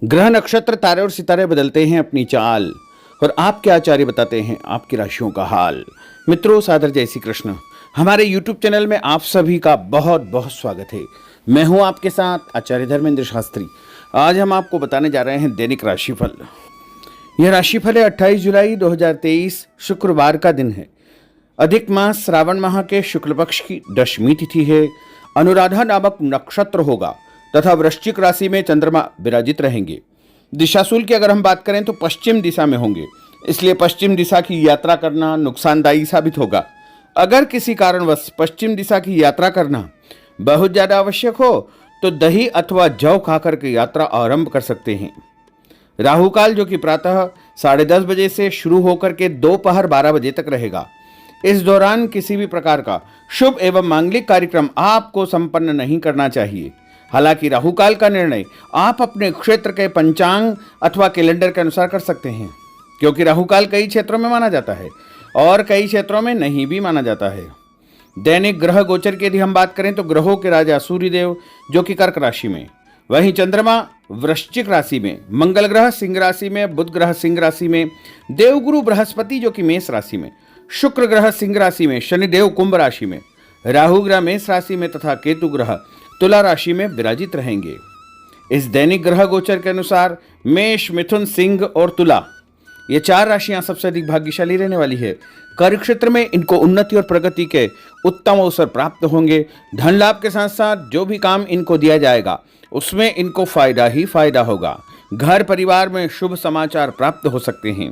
ग्रह नक्षत्र तारे और सितारे बदलते हैं अपनी चाल और आपके आचार्य बताते हैं आपकी राशियों का हाल। मित्रों, सादर जय श्री कृष्ण। हमारे YouTube चैनल में आप सभी का बहुत बहुत स्वागत है। मैं हूं आपके साथ आचार्य धर्मेंद्र शास्त्री। आज हम आपको बताने जा रहे हैं दैनिक राशिफल। यह राशिफल है 28 जुलाई 2023 शुक्रवार का दिन है। अधिक मास श्रावण माह के शुक्ल पक्ष की दशमी तिथि है। अनुराधा नामक नक्षत्र होगा तथा वृश्चिक राशि में चंद्रमा विराजित रहेंगे। दिशाशूल की अगर हम बात करें तो पश्चिम दिशा में होंगे, इसलिए पश्चिम दिशा की यात्रा करना नुकसानदायी साबित होगा। अगर किसी कारणवश पश्चिम दिशा की यात्रा करना बहुत ज़्यादा आवश्यक हो तो दही अथवा जौ खाकर के यात्रा आरंभ कर सकते हैं। राहु काल जो कि प्रातः 10:30 बजे से शुरू होकर के दोपहर 12 बजे तक रहेगा। इस दौरान किसी भी प्रकार का शुभ एवं मांगलिक कार्यक्रम आपको संपन्न नहीं करना चाहिए। हालांकि राहु काल का निर्णय आप अपने क्षेत्र के पंचांग अथवा कैलेंडर के अनुसार कर सकते हैं, क्योंकि राहु काल कई क्षेत्रों में माना जाता है और कई क्षेत्रों में नहीं भी माना जाता है। दैनिक ग्रह गोचर की यदि हम बात करें तो ग्रहों के राजा सूर्यदेव जो कि कर्क राशि में, वहीं चंद्रमा वृश्चिक राशि में, मंगल ग्रह सिंह राशि में, बुध ग्रह सिंह राशि में, देवगुरु बृहस्पति जो कि मेष राशि में, शुक्र ग्रह सिंह राशि में, शनिदेव कुंभ राशि में, राहु ग्रह मेष राशि में तथा केतु ग्रह तुला राशि में विराजित रहेंगे। इस दैनिक ग्रह गोचर के अनुसार मेष, मिथुन, सिंह और तुला ये 4 राशियां सबसे अधिक भाग्यशाली रहने वाली है। कार्य क्षेत्र में इनको उन्नति और प्रगति के उत्तम अवसर प्राप्त होंगे। धन लाभ के साथ साथ जो भी काम इनको दिया जाएगा उसमें इनको फायदा ही फायदा होगा। घर परिवार में शुभ समाचार प्राप्त हो सकते हैं।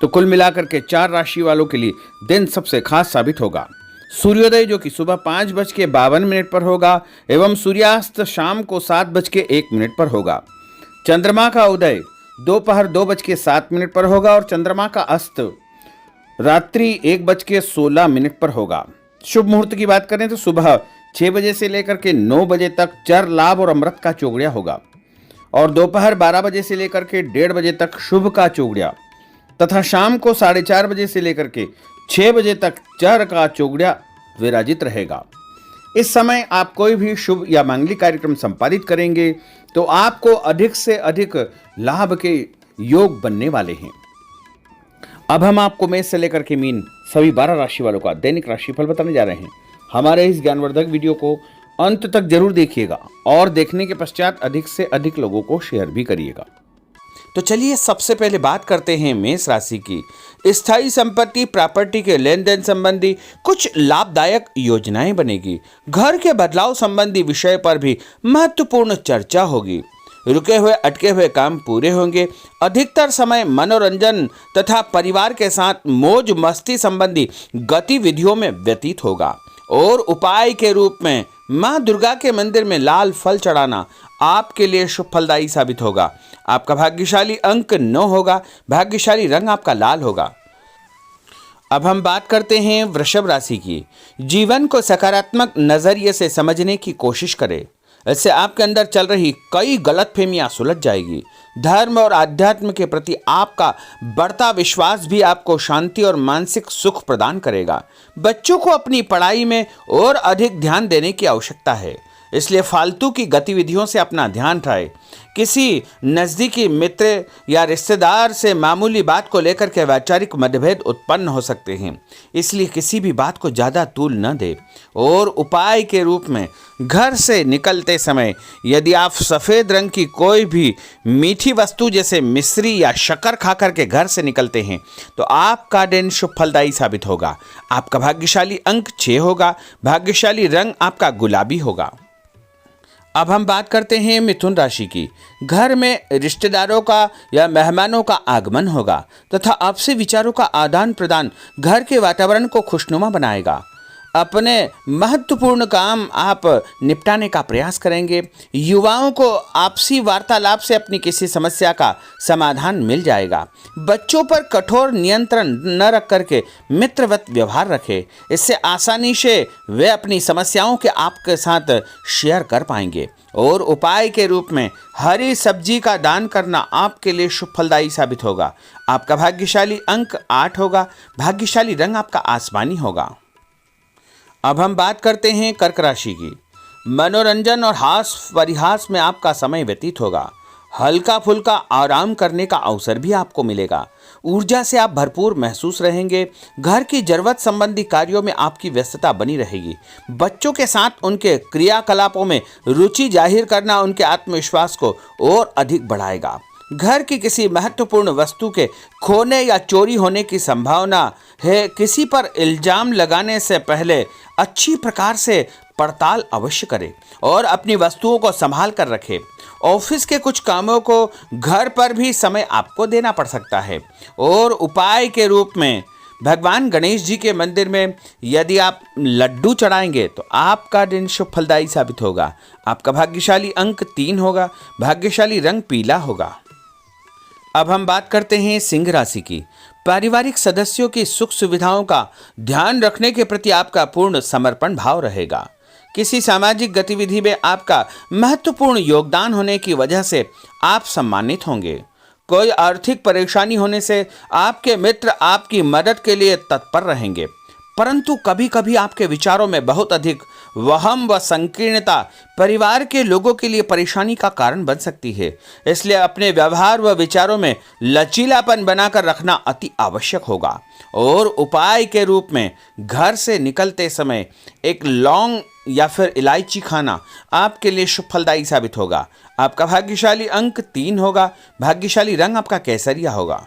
तो कुल मिलाकर के 4 राशि वालों के लिए दिन सबसे खास साबित होगा। सूर्योदय जो कि सुबह 5:52 पर होगा एवं सूर्यास्त शाम को 7:01 पर होगा। चंद्रमा का उदय दोपहर 2:07 पर होगा और चंद्रमा का अस्त रात्रि 1:16 पर होगा। शुभ मुहूर्त की बात करें तो सुबह 6 बजे से लेकर के 9 बजे तक चर लाभ और अमृत का चौगड़िया होगा और दोपहर 12 बजे से लेकर के 1:30 बजे तक शुभ का चौगड़िया तथा शाम को 4:30 बजे से लेकर के 6 बजे तक चर का चौगड़िया विराजित रहेगा। इस समय आप कोई भी शुभ या मांगलिक कार्यक्रम संपादित करेंगे तो आपको अधिक से अधिक लाभ के योग बनने वाले हैं। अब हम आपको मेष से लेकर के मीन सभी 12 राशि वालों का दैनिक राशिफल बताने जा रहे हैं। हमारे इस ज्ञानवर्धक वीडियो को अंत तक जरूर देखिएगा और देखने के पश्चात अधिक से अधिक लोगों को शेयर भी करिएगा। तो चलिए सबसे पहले बात करते हैं मेष राशि की। स्थायी संपत्ति प्रॉपर्टी के लेन देन संबंधी कुछ लाभदायक योजनाएं बनेगी। घर के बदलाव संबंधी विषय पर भी महत्वपूर्ण चर्चा होगी। रुके हुए अटके हुए काम पूरे होंगे। अधिकतर समय मनोरंजन तथा परिवार के साथ मौज मस्ती संबंधी गतिविधियों में व्यतीत होगा और उपाय के रूप में मां दुर्गा के मंदिर में लाल फल चढ़ाना आपके लिए शुभ फलदायी साबित होगा। आपका भाग्यशाली अंक 9 होगा। भाग्यशाली रंग आपका लाल होगा। अब हम बात करते हैं वृषभ राशि की। जीवन को सकारात्मक नजरिए से समझने की कोशिश करें। इससे आपके अंदर चल रही कई गलतफहमियां सुलझ जाएगी। धर्म और आध्यात्म के प्रति आपका बढ़ता विश्वास भी आपको शांति और मानसिक सुख प्रदान करेगा। बच्चों को अपनी पढ़ाई में और अधिक ध्यान देने की आवश्यकता है, इसलिए फालतू की गतिविधियों से अपना ध्यान हटाएं। किसी नज़दीकी मित्र या रिश्तेदार से मामूली बात को लेकर के वैचारिक मतभेद उत्पन्न हो सकते हैं, इसलिए किसी भी बात को ज़्यादा तूल न दें। और उपाय के रूप में घर से निकलते समय यदि आप सफ़ेद रंग की कोई भी मीठी वस्तु जैसे मिश्री या शक्कर खाकर के घर से निकलते हैं तो आपका दिन शुभ फलदायी साबित होगा। आपका भाग्यशाली अंक 6 होगा। भाग्यशाली रंग आपका गुलाबी होगा। अब हम बात करते हैं मिथुन राशि की। घर में रिश्तेदारों का या मेहमानों का आगमन होगा तथा आपसी विचारों का आदान प्रदान घर के वातावरण को खुशनुमा बनाएगा। अपने महत्वपूर्ण काम आप निपटाने का प्रयास करेंगे। युवाओं को आपसी वार्तालाप से अपनी किसी समस्या का समाधान मिल जाएगा। बच्चों पर कठोर नियंत्रण न रख करके मित्रवत व्यवहार रखें, इससे आसानी से वे अपनी समस्याओं के आपके साथ शेयर कर पाएंगे। और उपाय के रूप में हरी सब्जी का दान करना आपके लिए शुभ फलदायी साबित होगा। आपका भाग्यशाली अंक 8 होगा। भाग्यशाली रंग आपका आसमानी होगा। अब हम बात करते हैं कर्क राशि की। मनोरंजन और हास परिहास में आपका समय व्यतीत होगा। हल्का फुल्का आराम करने का अवसर भी आपको मिलेगा। ऊर्जा से आप भरपूर महसूस रहेंगे। घर की जरूरत संबंधी कार्यों में आपकी व्यस्तता बनी रहेगी। बच्चों के साथ उनके क्रियाकलापों में रुचि जाहिर करना उनके आत्मविश्वास को और अधिक बढ़ाएगा। घर की किसी महत्वपूर्ण वस्तु के खोने या चोरी होने की संभावना है। किसी पर इल्जाम लगाने से पहले अच्छी प्रकार से पड़ताल अवश्य करें और अपनी वस्तुओं को संभाल कर रखें। ऑफिस के कुछ कामों को घर पर भी समय आपको देना पड़ सकता है। और उपाय के रूप में भगवान गणेश जी के मंदिर में यदि आप लड्डू चढ़ाएंगे तो आपका दिन शुभ फलदायी साबित होगा। आपका भाग्यशाली अंक 3 होगा। भाग्यशाली रंग पीला होगा। अब हम बात करते हैं सिंह राशि की। पारिवारिक सदस्यों की सुख सुविधाओं का ध्यान रखने के प्रति आपका पूर्ण समर्पण भाव रहेगा। किसी सामाजिक गतिविधि में आपका महत्वपूर्ण योगदान होने की वजह से आप सम्मानित होंगे। कोई आर्थिक परेशानी होने से आपके मित्र आपकी मदद के लिए तत्पर रहेंगे, परंतु कभी कभी आपके विचारों में बहुत अधिक वहम व संकीर्णता परिवार के लोगों के लिए परेशानी का कारण बन सकती है। इसलिए अपने व्यवहार व विचारों में लचीलापन बनाकर रखना अति आवश्यक होगा। और उपाय के रूप में घर से निकलते समय एक लौंग या फिर इलायची खाना आपके लिए शुभ फलदायी साबित होगा। आपका भाग्यशाली अंक 3 होगा। भाग्यशाली रंग आपका केसरिया होगा।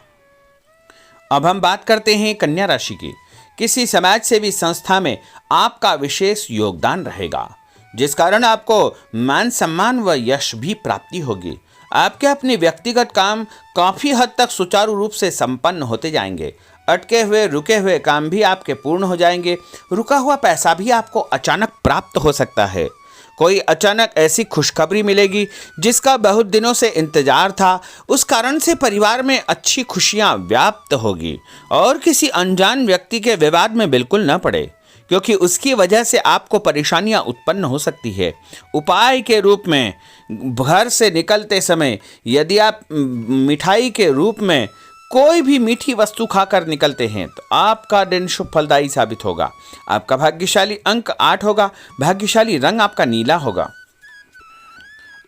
अब हम बात करते हैं कन्या राशि की। किसी समाज सेवी संस्था में आपका विशेष योगदान रहेगा, जिस कारण आपको मान सम्मान व यश भी प्राप्ति होगी। आपके अपने व्यक्तिगत काम काफी हद तक सुचारू रूप से संपन्न होते जाएंगे। अटके हुए रुके हुए काम भी आपके पूर्ण हो जाएंगे। रुका हुआ पैसा भी आपको अचानक प्राप्त हो सकता है। कोई अचानक ऐसी खुशखबरी मिलेगी जिसका बहुत दिनों से इंतजार था। उस कारण से परिवार में अच्छी खुशियां व्याप्त होगी। और किसी अनजान व्यक्ति के विवाद में बिल्कुल न पड़े, क्योंकि उसकी वजह से आपको परेशानियां उत्पन्न हो सकती है। उपाय के रूप में घर से निकलते समय यदि आप मिठाई के रूप में कोई भी मीठी वस्तु खाकर निकलते हैं तो आपका दिन शुभ फलदायी साबित होगा। आपका भाग्यशाली अंक 8 होगा। भाग्यशाली रंग आपका नीला होगा।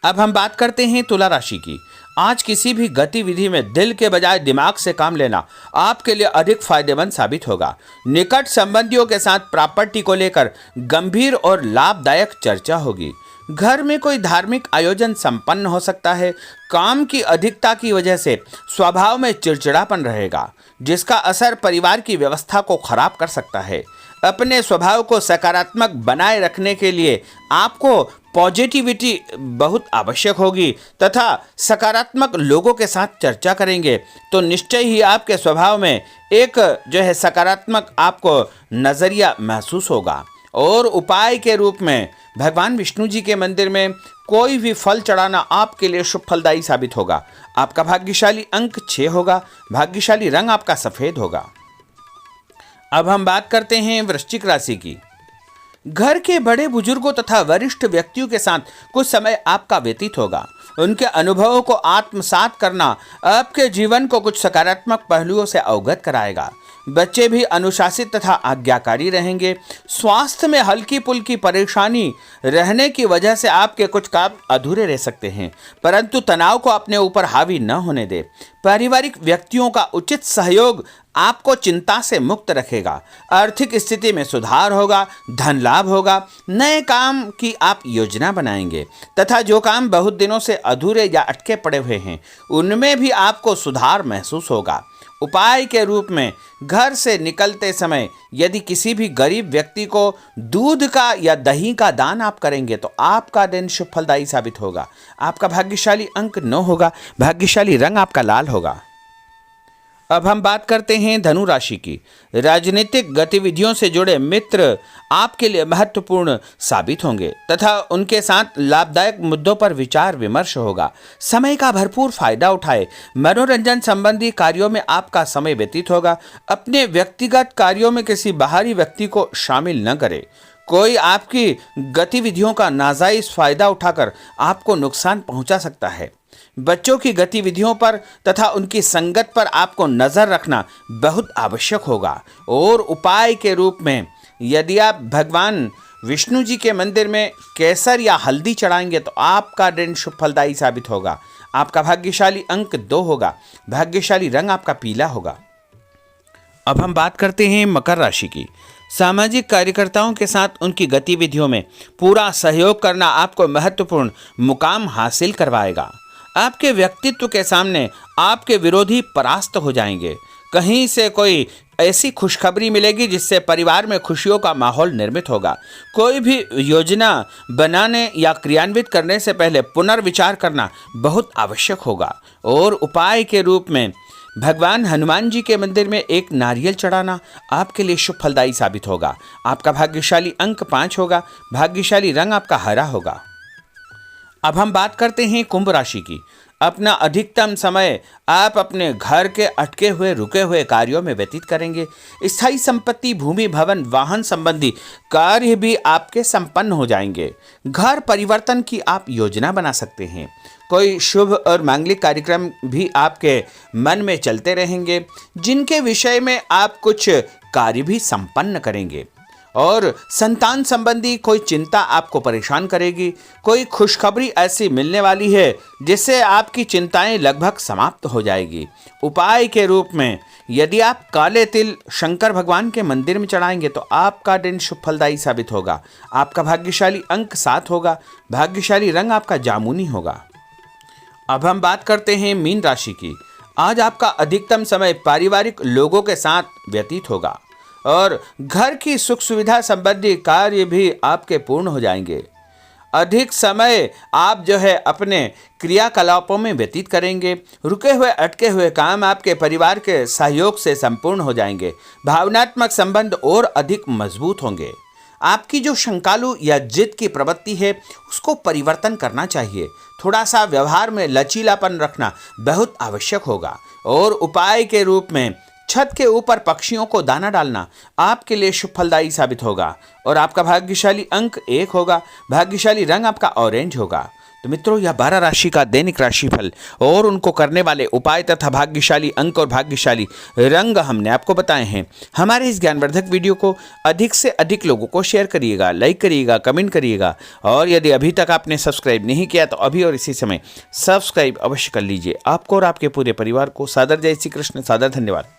अब हम बात करते हैं तुला राशि की। आज किसी भी गतिविधि में दिल के बजाय दिमाग से काम लेना आपके लिए अधिक फायदेमंद साबित होगा। निकट संबंधियों के साथ प्रॉपर्टी को लेकर गंभीर और लाभदायक चर्चा होगी। घर में कोई धार्मिक आयोजन संपन्न हो सकता है। काम की अधिकता की वजह से स्वभाव में चिड़चिड़ापन रहेगा, जिसका असर परिवार की व्यवस्था को खराब कर सकता है। अपने स्वभाव को सकारात्मक बनाए रखने के लिए आपको पॉजिटिविटी बहुत आवश्यक होगी तथा सकारात्मक लोगों के साथ चर्चा करेंगे तो निश्चय ही आपके स्वभाव में एक सकारात्मक आपको नज़रिया महसूस होगा। और उपाय के रूप में भगवान विष्णु जी के मंदिर में कोई भी फल चढ़ाना आपके लिए शुभ फलदायी साबित होगा। आपका भाग्यशाली अंक 6 होगा। भाग्यशाली रंग आपका सफ़ेद होगा। अब हम बात करते हैं वृश्चिक राशि की। घर के बड़े बुजुर्गों तथा वरिष्ठ व्यक्तियों के साथ कुछ समय आपका व्यतीत होगा। उनके अनुभवों को आत्मसात करना आपके जीवन को कुछ सकारात्मक पहलुओं से अवगत कराएगा। बच्चे भी अनुशासित तथा आज्ञाकारी रहेंगे। स्वास्थ्य में हल्की पुल्की परेशानी रहने की वजह से आपके कुछ काम अधूरे रह सकते हैं, परंतु तनाव को अपने ऊपर हावी न होने दे। पारिवारिक व्यक्तियों का उचित सहयोग आपको चिंता से मुक्त रखेगा। आर्थिक स्थिति में सुधार होगा। धन लाभ होगा। नए काम की आप योजना बनाएंगे तथा जो काम बहुत दिनों से अधूरे या अटके पड़े हुए हैं उनमें भी आपको सुधार महसूस होगा। उपाय के रूप में घर से निकलते समय यदि किसी भी गरीब व्यक्ति को दूध का या दही का दान आप करेंगे तो आपका दिन शुभ फलदायी साबित होगा। आपका भाग्यशाली अंक 9 होगा। भाग्यशाली रंग आपका लाल होगा। अब हम बात करते हैं धनु राशि की। राजनीतिक गतिविधियों से जुड़े मित्र आपके लिए महत्वपूर्ण साबित होंगे तथा उनके साथ लाभदायक मुद्दों पर विचार विमर्श होगा। समय का भरपूर फायदा उठाए। मनोरंजन संबंधी कार्यों में आपका समय व्यतीत होगा। अपने व्यक्तिगत कार्यों में किसी बाहरी व्यक्ति को शामिल न करें। कोई आपकी गतिविधियों का नाजायज फायदा उठाकर आपको नुकसान पहुंचा सकता है। बच्चों की गतिविधियों पर तथा उनकी संगत पर आपको नजर रखना बहुत आवश्यक होगा। और उपाय के रूप में यदि आप भगवान विष्णु जी के मंदिर में केसर या हल्दी चढ़ाएंगे तो आपका दिन शुभ फलदायी साबित होगा। आपका भाग्यशाली अंक 2 होगा। भाग्यशाली रंग आपका पीला होगा। अब हम बात करते हैं मकर राशि की। सामाजिक कार्यकर्ताओं के साथ उनकी गतिविधियों में पूरा सहयोग करना आपको महत्वपूर्ण मुकाम हासिल करवाएगा। आपके व्यक्तित्व के सामने आपके विरोधी परास्त हो जाएंगे। कहीं से कोई ऐसी खुशखबरी मिलेगी जिससे परिवार में खुशियों का माहौल निर्मित होगा। कोई भी योजना बनाने या क्रियान्वित करने से पहले पुनर्विचार करना बहुत आवश्यक होगा। और उपाय के रूप में भगवान हनुमान जी के मंदिर में एक नारियल चढ़ाना आपके लिए शुभ फलदायी साबित होगा। आपका भाग्यशाली अंक 5 होगा। भाग्यशाली रंग आपका हरा होगा। अब हम बात करते हैं कुंभ राशि की। अपना अधिकतम समय आप अपने घर के अटके हुए रुके हुए कार्यों में व्यतीत करेंगे। स्थायी संपत्ति, भूमि, भवन, वाहन संबंधी कार्य भी आपके संपन्न हो जाएंगे। घर परिवर्तन की आप योजना बना सकते हैं। कोई शुभ और मांगलिक कार्यक्रम भी आपके मन में चलते रहेंगे, जिनके विषय में आप कुछ कार्य भी संपन्न करेंगे। और संतान संबंधी कोई चिंता आपको परेशान करेगी। कोई खुशखबरी ऐसी मिलने वाली है जिससे आपकी चिंताएं लगभग समाप्त हो जाएगी। उपाय के रूप में यदि आप काले तिल शंकर भगवान के मंदिर में चढ़ाएंगे तो आपका दिन शुभ फलदायी साबित होगा। आपका भाग्यशाली अंक 7 होगा। भाग्यशाली रंग आपका जामुनी होगा। अब हम बात करते हैं मीन राशि की। आज आपका अधिकतम समय पारिवारिक लोगों के साथ व्यतीत होगा और घर की सुख सुविधा संबंधी कार्य भी आपके पूर्ण हो जाएंगे। अधिक समय आप अपने क्रियाकलापों में व्यतीत करेंगे। रुके हुए अटके हुए काम आपके परिवार के सहयोग से संपूर्ण हो जाएंगे। भावनात्मक संबंध और अधिक मजबूत होंगे। आपकी जो शंकालु या जिद की प्रवृत्ति है उसको परिवर्तन करना चाहिए। थोड़ा सा व्यवहार में लचीलापन रखना बहुत आवश्यक होगा। और उपाय के रूप में छत के ऊपर पक्षियों को दाना डालना आपके लिए शुभ फलदायी साबित होगा। और आपका भाग्यशाली अंक 1 होगा। भाग्यशाली रंग आपका ऑरेंज होगा। तो मित्रों, यह 12 राशि का दैनिक राशिफल और उनको करने वाले उपाय तथा भाग्यशाली अंक और भाग्यशाली रंग हमने आपको बताए हैं। हमारे इस ज्ञानवर्धक वीडियो को अधिक से अधिक लोगों को शेयर करिएगा, लाइक करिएगा, कमेंट करिएगा। और यदि अभी तक आपने सब्सक्राइब नहीं किया तो अभी और इसी समय सब्सक्राइब अवश्य कर लीजिए। आपको और आपके पूरे परिवार को सादर जय श्री कृष्ण, सादर धन्यवाद।